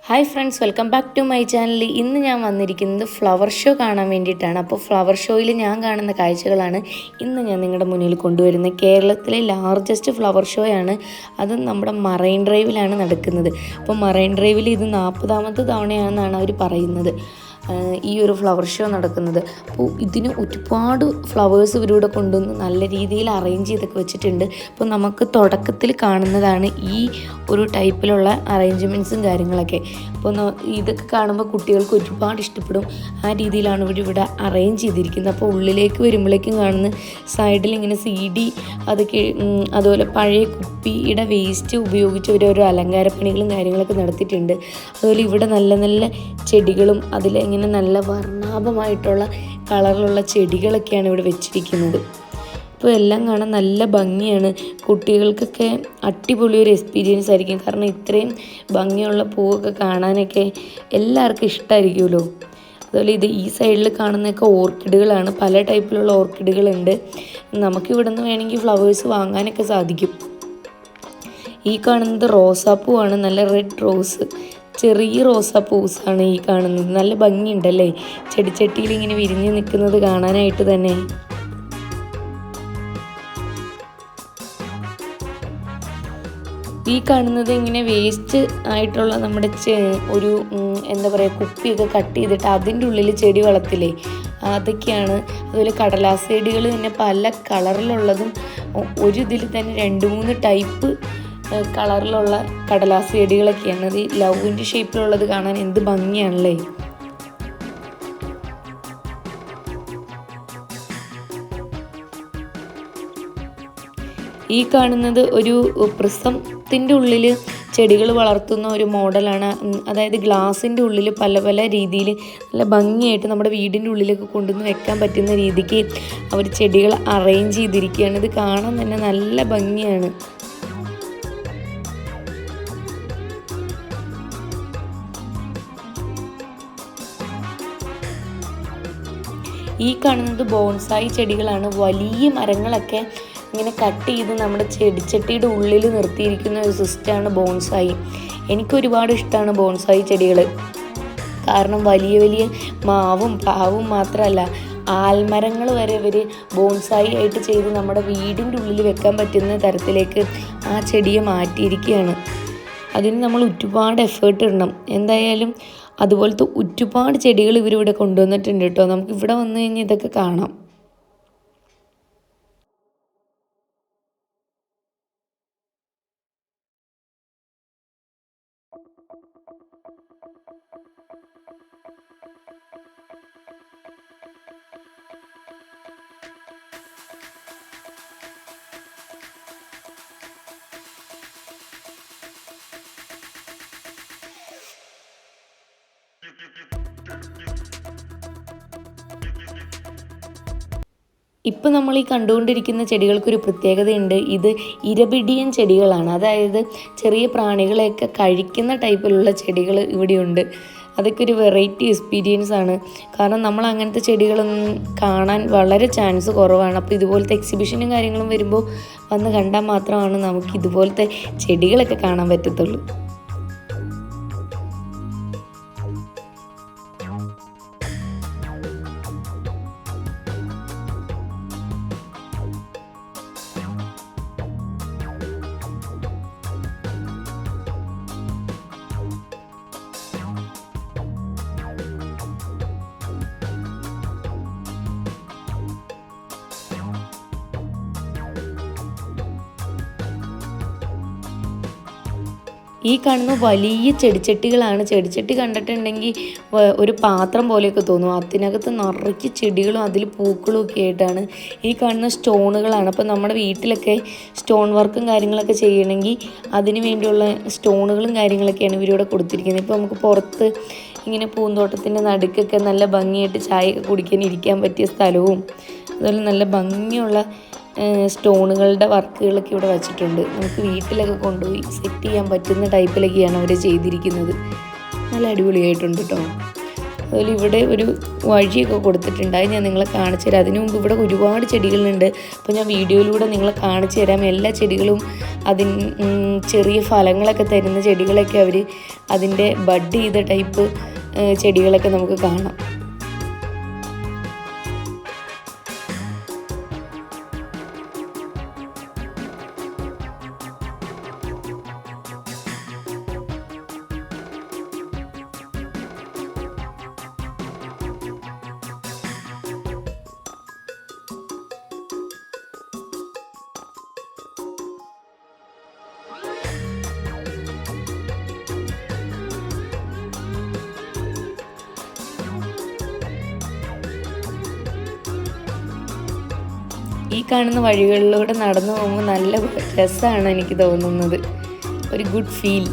Hi friends, welcome back to my channel. ഇന്ന് ഞാൻ വന്നിരിക്കുന്നത് ഫ്ലവർ ഷോ കാണാൻ വേണ്ടിയിട്ടാണ്. അപ്പോൾ ഫ്ലവർ ഷോയിൽ ഞാൻ കാണുന്ന കാഴ്ചകളാണ് ഇന്ന് ഞാൻ നിങ്ങളുടെ മുന്നിൽ കൊണ്ടുവരുന്നത്. കേരളത്തിലെ ലാർജസ്റ്റ് ഫ്ലവർ ഷോയാണ്. അത് നമ്മുടെ മറൈൻ ഡ്രൈവിലാണ് നടക്കുന്നത്. അപ്പോൾ മറൈൻ ഡ്രൈവിൽ ഇത് 40ാമത്തെ തവണയാണെന്നാണ് അവർ പറയുന്നത് ഈ ഒരു ഫ്ലവർ ഷോ നടക്കുന്നത്. അപ്പോൾ ഇതിന് ഒരുപാട് ഫ്ലവേഴ്സ് ഇവരിവിടെ കൊണ്ടുവന്ന് നല്ല രീതിയിൽ അറേഞ്ച് ചെയ്തൊക്കെ വെച്ചിട്ടുണ്ട്. അപ്പോൾ നമുക്ക് തുടക്കത്തിൽ കാണുന്നതാണ് ഈ ഒരു ടൈപ്പിലുള്ള അറേഞ്ച്മെൻറ്റ്സും കാര്യങ്ങളൊക്കെ. അപ്പോൾ ഇതൊക്കെ കാണുമ്പോൾ കുട്ടികൾക്ക് ഒരുപാട് ഇഷ്ടപ്പെടും. ആ രീതിയിലാണ് ഇവരിവിടെ അറേഞ്ച് ചെയ്തിരിക്കുന്നത്. അപ്പോൾ ഉള്ളിലേക്ക് വരുമ്പോഴേക്കും കാണുന്ന സൈഡിൽ ഇങ്ങനെ CD അതൊക്കെ, അതുപോലെ പഴയ കുപ്പിയുടെ വേസ്റ്റ് ഉപയോഗിച്ച് ഓരോ അലങ്കാരപ്പണികളും കാര്യങ്ങളൊക്കെ നടത്തിയിട്ടുണ്ട്. അതുപോലെ ഇവിടെ നല്ല നല്ല ചെടികളും അതിലിങ്ങനെ നല്ല വർണ്ണാഭമായിട്ടുള്ള കളറിലുള്ള ചെടികളൊക്കെയാണ് ഇവിടെ വെച്ചിരിക്കുന്നത്. അപ്പോൾ എല്ലാം കാണാൻ നല്ല ഭംഗിയാണ്. കുട്ടികൾക്കൊക്കെ അടിപൊളി ഒരു എക്സ്പീരിയൻസ് ആയിരിക്കും. കാരണം ഇത്രയും ഭംഗിയുള്ള പൂവൊക്കെ കാണാനൊക്കെ എല്ലാവർക്കും ഇഷ്ടമായിരിക്കുമല്ലോ. അതുപോലെ ഈ സൈഡിൽ കാണുന്നതൊക്കെ ഓർക്കിഡുകളാണ്. പല ടൈപ്പിലുള്ള ഓർക്കിഡുകളുണ്ട്. നമുക്കിവിടെ നിന്ന് വേണമെങ്കിൽ ഫ്ലവേഴ്സ് വാങ്ങാനൊക്കെ സാധിക്കും. ഈ കാണുന്നത് റോസാപ്പൂവാണ്, നല്ല റെഡ് റോസ്, ചെറിയ റോസാപ്പൂസാണ് ഈ കാണുന്നത്. നല്ല ഭംഗിയുണ്ടല്ലേ ചെടിച്ചട്ടിയിൽ ഇങ്ങനെ വിരിഞ്ഞ് നിൽക്കുന്നത് കാണാനായിട്ട് തന്നെ. ഈ കാണുന്നത് ഇങ്ങനെ വേസ്റ്റ് ആയിട്ടുള്ള നമ്മുടെ ഒരു എന്താ പറയുക, കുപ്പിയൊക്കെ കട്ട് ചെയ്തിട്ട് അതിൻ്റെ ഉള്ളിൽ ചെടി വളർത്തില്ലേ, അതൊക്കെയാണ്. അതുപോലെ കടലാസ് ചെടികൾ തന്നെ പല കളറിലുള്ളതും, ഒരു ഇതിൽ തന്നെ 2-3 ടൈപ്പ് കളറിലുള്ള കടലാസ് ചെടികളൊക്കെയാണ്. അത് ലവിൻ്റെ ഷേപ്പിലുള്ളത് കാണാൻ എന്ത് ഭംഗിയാണല്ലേ. ഈ കാണുന്നത് ഒരു പ്രിസത്തിൻ്റെ ഉള്ളിൽ ചെടികൾ വളർത്തുന്ന ഒരു മോഡലാണ്. അതായത് ഗ്ലാസിൻ്റെ ഉള്ളിൽ പല പല രീതിയിൽ നല്ല ഭംഗിയായിട്ട് നമ്മുടെ വീടിൻ്റെ ഉള്ളിലൊക്കെ കൊണ്ടുവന്ന് വെക്കാൻ പറ്റുന്ന രീതിക്ക് അവർ ചെടികൾ അറേഞ്ച് ചെയ്തിരിക്കുകയാണ്. ഇത് കാണാൻ തന്നെ നല്ല ഭംഗിയാണ്. ഈ കാണുന്നത് ബോൺസായി ചെടികളാണ്. വലിയ മരങ്ങളൊക്കെ ഇങ്ങനെ കട്ട് ചെയ്ത് നമ്മുടെ ചെടിച്ചട്ടിയുടെ ഉള്ളിൽ നിർത്തിയിരിക്കുന്ന ഒരു സിസ്റ്റമാണ് ബോൺസായി. എനിക്കൊരുപാട് ഇഷ്ടമാണ് ബോൺസായി ചെടികൾ. കാരണം വലിയ വലിയ മാവും പ്ലാവും മാത്രമല്ല, ആൽമരങ്ങൾ വരെ ഇവർ ബോൺസായി ആയിട്ട് ചെയ്ത് നമ്മുടെ വീടിൻ്റെ ഉള്ളിൽ വെക്കാൻ പറ്റുന്ന തരത്തിലേക്ക് ആ ചെടിയെ മാറ്റിയിരിക്കുകയാണ്. അതിന് നമ്മൾ ഒരുപാട് എഫേർട്ട് ഇടണം. എന്തായാലും അതുപോലത്തെ ഒരുപാട് ചെടികൾ ഇവരിവിടെ കൊണ്ടുവന്നിട്ടുണ്ട് കേട്ടോ. നമുക്ക് ഇവിടെ വന്നു കഴിഞ്ഞാൽ ഇതൊക്കെ കാണാം. ഇപ്പം നമ്മൾ ഈ കണ്ടുകൊണ്ടിരിക്കുന്ന ചെടികൾക്കൊരു പ്രത്യേകതയുണ്ട്. ഇത് ഇരപിടിയൻ ചെടികളാണ്. അതായത് ചെറിയ പ്രാണികളെയൊക്കെ കഴിക്കുന്ന ടൈപ്പിലുള്ള ചെടികൾ ഇവിടെയുണ്ട്. അതൊക്കെ ഒരു വെറൈറ്റി എക്സ്പീരിയൻസ് ആണ്. കാരണം നമ്മൾ അങ്ങനത്തെ ചെടികളൊന്നും കാണാൻ വളരെ ചാൻസ് കുറവാണ്. അപ്പോൾ ഇതുപോലത്തെ എക്സിബിഷനും കാര്യങ്ങളും വരുമ്പോൾ വന്ന് കണ്ടാൽ മാത്രമാണ് നമുക്ക് ഇതുപോലത്തെ ചെടികളൊക്കെ കാണാൻ പറ്റത്തുള്ളൂ. ഈ കാണുന്ന വലിയ ചെടിച്ചട്ടികളാണ്. ചെടിച്ചട്ടി കണ്ടിട്ടുണ്ടെങ്കിൽ ഒരു പാത്രം പോലെയൊക്കെ തോന്നും. അതിനകത്ത് നിറയ്ക്ക് ചെടികളും അതിൽ പൂക്കളും ഒക്കെ ആയിട്ടാണ്. ഈ കാണുന്ന സ്റ്റോണുകളാണ്. അപ്പോൾ നമ്മുടെ വീട്ടിലൊക്കെ സ്റ്റോൺ വർക്കും കാര്യങ്ങളൊക്കെ ചെയ്യണമെങ്കിൽ അതിന് വേണ്ടിയുള്ള സ്റ്റോണുകളും കാര്യങ്ങളൊക്കെയാണ് ഇവരിവിടെ കൊടുത്തിരിക്കുന്നത്. ഇപ്പോൾ നമുക്ക് പുറത്ത് ഇങ്ങനെ പൂന്തോട്ടത്തിൻ്റെ നടുക്കൊക്കെ നല്ല ഭംഗിയായിട്ട് ചായയൊക്കെ കുടിക്കാൻ ഇരിക്കാൻ പറ്റിയ സ്ഥലവും, അതുപോലെ നല്ല ഭംഗിയുള്ള സ്റ്റോണുകളുടെ വർക്കുകളൊക്കെ ഇവിടെ വെച്ചിട്ടുണ്ട്. നമുക്ക് വീട്ടിലൊക്കെ കൊണ്ടുപോയി സെറ്റ് ചെയ്യാൻ പറ്റുന്ന ടൈപ്പിലൊക്കെയാണ് അവർ ചെയ്തിരിക്കുന്നത്. നല്ല അടിപൊളിയായിട്ടുണ്ട് കേട്ടോ. അതുപോലെ ഇവിടെ ഒരു വഴിയൊക്കെ കൊടുത്തിട്ടുണ്ട്, അത് ഞാൻ നിങ്ങളെ കാണിച്ചു തരാം. അതിനു മുമ്പ് ഇവിടെ ഒരുപാട് ചെടികളുണ്ട്. അപ്പോൾ ഞാൻ വീഡിയോയിലൂടെ നിങ്ങളെ കാണിച്ചു തരാം. എല്ലാ ചെടികളും ചെറിയ ഫലങ്ങളൊക്കെ തരുന്ന ചെടികളൊക്കെ അവർ അതിൻ്റെ ബഡ് ചെയ്ത ടൈപ്പ് ചെടികളൊക്കെ നമുക്ക് കാണാം. ഈ കാണുന്ന വഴികളിലൂടെ നടന്നു പോകുമ്പോൾ നല്ല രസമാണ് എനിക്ക് തോന്നുന്നത്, ഒരു ഗുഡ് ഫീൽ.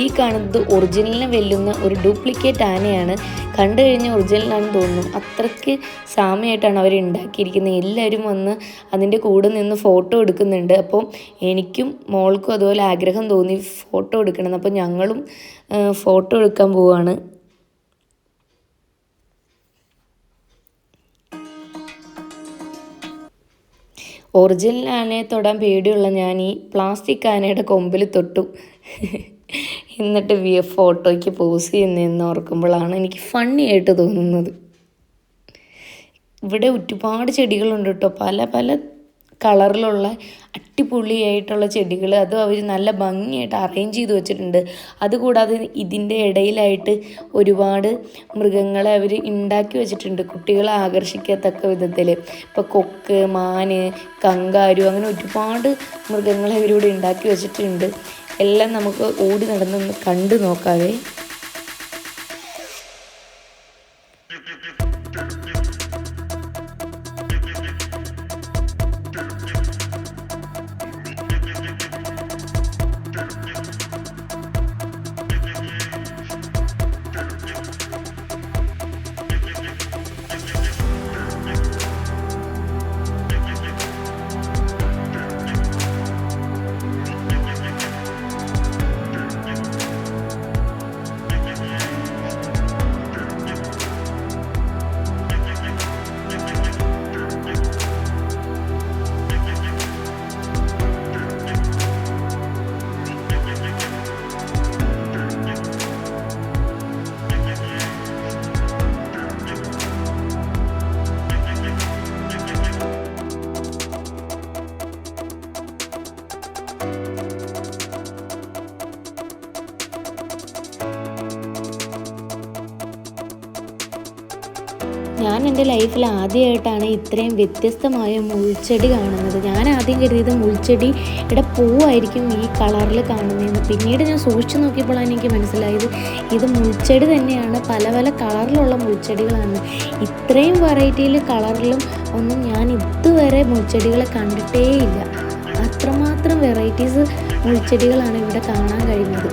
ഈ കാണുന്നത് ഒറിജിനലിനെ വെല്ലുന്ന ഒരു ഡ്യൂപ്ലിക്കേറ്റ് ആനയാണ്. കണ്ടു കഴിഞ്ഞാൽ ഒറിജിനലാണെന്ന് തോന്നുന്നു, അത്രയ്ക്ക് സാമ്യമായിട്ടാണ് അവർ ഉണ്ടാക്കിയിരിക്കുന്നത്. എല്ലാവരും വന്ന് അതിൻ്റെ കൂടെ നിന്ന് ഫോട്ടോ എടുക്കുന്നുണ്ട്. അപ്പോൾ എനിക്കും മോൾക്കും അതുപോലെ ആഗ്രഹം തോന്നി ഫോട്ടോ എടുക്കണം. അപ്പോൾ ഞങ്ങളും ഫോട്ടോ എടുക്കാൻ പോവാണ്. ഒറിജിനൽ ആനയെ തൊടാൻ പേടിയുള്ള ഞാൻ ഈ പ്ലാസ്റ്റിക് ആനയുടെ കൊമ്പിൽ തൊട്ടു. എന്നിട്ട് ഫോട്ടോയ്ക്ക് പോസ് ചെയ്യുന്നതെന്ന് ഓർക്കുമ്പോഴാണ് എനിക്ക് ഫണ്ണി ആയിട്ട് തോന്നുന്നത്. ഇവിടെ ഒരുപാട് ചെടികളുണ്ട് കേട്ടോ, പല പല കളറിലുള്ള അടിപൊളിയായിട്ടുള്ള ചെടികൾ. അതും അവർ നല്ല ഭംഗിയായിട്ട് അറേഞ്ച് ചെയ്ത് വെച്ചിട്ടുണ്ട്. അതുകൂടാതെ ഇതിൻ്റെ ഇടയിലായിട്ട് ഒരുപാട് മൃഗങ്ങളെ അവർ ഉണ്ടാക്കി വെച്ചിട്ടുണ്ട്, കുട്ടികളെ ആകർഷിക്കത്തക്ക വിധത്തിൽ. ഇപ്പോൾ കൊക്ക്, മാന്, കങ്കാരു, അങ്ങനെ ഒരുപാട് മൃഗങ്ങളെ ഇവരിവിടെ ഉണ്ടാക്കി വെച്ചിട്ടുണ്ട്. എല്ലാം നമുക്ക് ഓടി നടന്നൊന്ന് കണ്ടു നോക്കാവേ. ഞാൻ എൻ്റെ ലൈഫിൽ ആദ്യമായിട്ടാണ് ഇത്രയും വ്യത്യസ്തമായ മുൾച്ചെടി കാണുന്നത്. ഞാൻ ആദ്യം കരുതിയത് മുൾച്ചെടിയുടെ പൂവായിരിക്കും ഈ കളറിൽ കാണുന്നതെന്ന്. പിന്നീട് ഞാൻ സൂക്ഷിച്ചു നോക്കിയപ്പോഴാണ് എനിക്ക് മനസ്സിലായത് ഇത് മുൾച്ചെടി തന്നെയാണ്, പല പല കളറിലുള്ള മുൾച്ചെടികളാണ്. ഇത്രയും വെറൈറ്റിയിൽ കളറിലും ഒന്നും ഞാൻ ഇതുവരെ മുൾച്ചെടികളെ കണ്ടിട്ടേ ഇല്ല. അത്രമാത്രം വെറൈറ്റീസ് മുൾച്ചെടികളാണ് ഇവിടെ കാണാൻ കഴിഞ്ഞത്.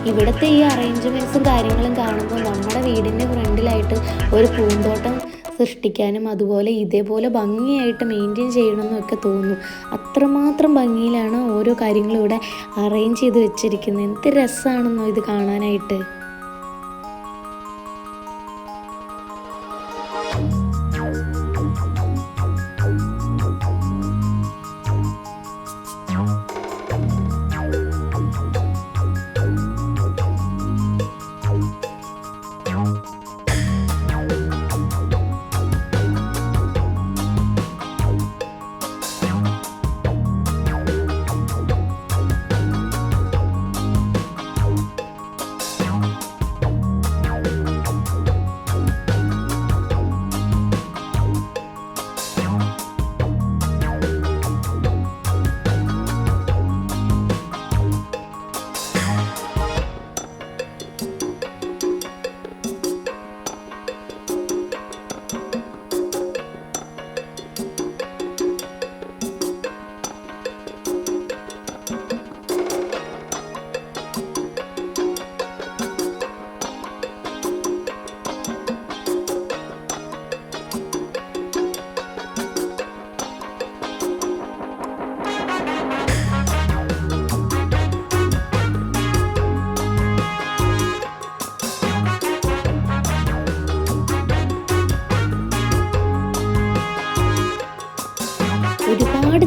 ഇവിടുത്തെ ഈ അറേഞ്ച്മെൻറ്റ്സും കാര്യങ്ങളും കാണുമ്പോൾ നമ്മുടെ വീടിൻ്റെ ഫ്രണ്ടിലായിട്ട് ഒരു പൂന്തോട്ടം സൃഷ്ടിക്കാനും അതുപോലെ ഇതേപോലെ ഭംഗിയായിട്ട് മെയിൻറ്റെയിൻ ചെയ്യണമെന്നൊക്കെ തോന്നും. അത്രമാത്രം ഭംഗിയിലാണ് ഓരോ കാര്യങ്ങളും ഇവിടെ അറേഞ്ച് ചെയ്ത് വെച്ചിരിക്കുന്നത്. എന്ത് രസമാണെന്നോ ഇത് കാണാനായിട്ട്.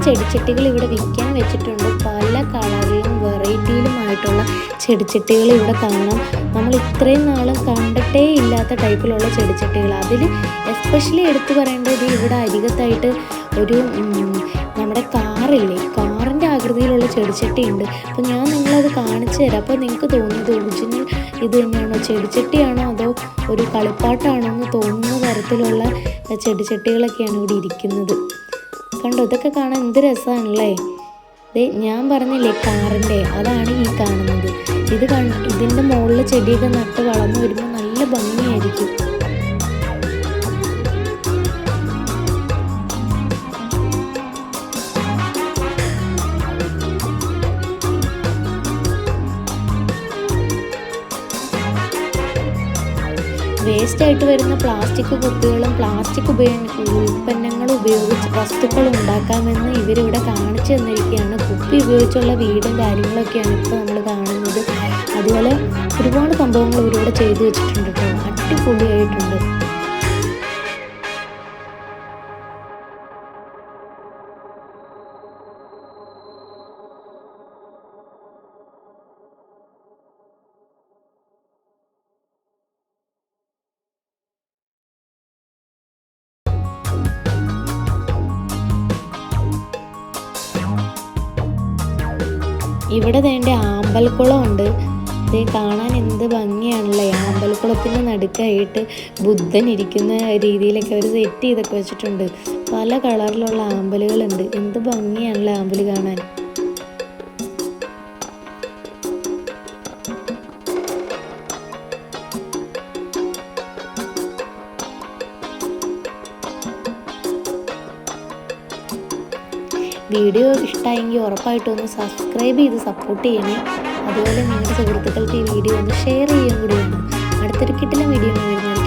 ചെടിച്ചട്ടികൾ ഇവിടെ വിൽക്കാൻ വെച്ചിട്ടുണ്ട്. പല കളറിലും വെറൈറ്റിയിലുമായിട്ടുള്ള ചെടിച്ചട്ടികൾ ഇവിടെ കാണാം. നമ്മൾ ഇത്രയും നാളും കണ്ടിട്ടേ ഇല്ലാത്ത ടൈപ്പിലുള്ള ചെടിച്ചട്ടികൾ. അതിൽ എസ്പെഷ്യലി എടുത്തു പറയേണ്ടത് ഇവിടെ അരികത്തായിട്ട് ഒരു നമ്മുടെ കാറിൻ്റെ ആകൃതിയിലുള്ള ചെടിച്ചട്ടി ഉണ്ട്. അപ്പോൾ ഞാൻ നിങ്ങളത് കാണിച്ചു തരാം. അപ്പോൾ നിങ്ങൾക്ക് തോന്നുന്നത് ഒറിജിനൽ ഇത് തന്നെയാണോ, ചെടിച്ചട്ടിയാണോ അതോ ഒരു കളിപ്പാട്ടാണോ എന്ന് തോന്നുന്ന തരത്തിലുള്ള ചെടിച്ചട്ടികളൊക്കെയാണ് ഇവിടെ ഇരിക്കുന്നത്. കണ്ടോ, ഇതൊക്കെ കാണാൻ എന്ത് രസമാണല്ലേ. ഞാൻ പറഞ്ഞില്ലേ കാറിൻ്റെ, അതാണ് ഈ കാണുന്നത്. ഇതിൻ്റെ മുകളിൽ ചെടിയൊക്കെ നട്ട് വളർന്നു വരുമ്പോൾ നല്ല ഭംഗിയായിരിക്കും. വേസ്റ്റായിട്ട് വരുന്ന പ്ലാസ്റ്റിക് കുപ്പികളും പ്ലാസ്റ്റിക് ഉൽപ്പന്നങ്ങളും ഉപയോഗിച്ച് വസ്തുക്കൾ ഉണ്ടാക്കാമെന്ന് ഇവരിവിടെ കാണിച്ചു തന്നിരിക്കുകയാണ്. കുപ്പി ഉപയോഗിച്ചുള്ള വീടും കാര്യങ്ങളൊക്കെയാണ് ഇപ്പോൾ നമ്മൾ കാണുന്നത്. അതുപോലെ ഒരുപാട് സംഭവങ്ങൾ ഇവരിവിടെ ചെയ്തു വെച്ചിട്ടുണ്ട് കേട്ടോ. അടിപൊളിയായിട്ടുണ്ട്. ഇവിടെ വേണ്ട ആമ്പൽക്കുളം ഉണ്ട്. ഇത് കാണാൻ എന്ത് ഭംഗിയാണല്ലേ. ആമ്പൽക്കുളത്തിൻ്റെ നടുക്കായിട്ട് ബുദ്ധൻ ഇരിക്കുന്ന രീതിയിലൊക്കെ അവർ സെറ്റ് ചെയ്തൊക്കെ വെച്ചിട്ടുണ്ട്. പല കളറിലുള്ള ആമ്പലുകളുണ്ട്. എന്ത് ഭംഗിയാണല്ലേ ആമ്പൽ കാണാൻ. വീഡിയോ ഇഷ്ടമായെങ്കിൽ ഉറപ്പായിട്ടും ഒന്ന് സബ്സ്ക്രൈബ് ചെയ്ത് സപ്പോർട്ട് ചെയ്യണേ. അതുപോലെ നിങ്ങളുടെ സുഹൃത്തുക്കൾക്ക് ഈ വീഡിയോ ഒന്ന് ഷെയർ ചെയ്യാൻ കൂടിയാണ്. അടുത്തൊരു കിട്ടില്ല വീഡിയോ വരുന്നത്.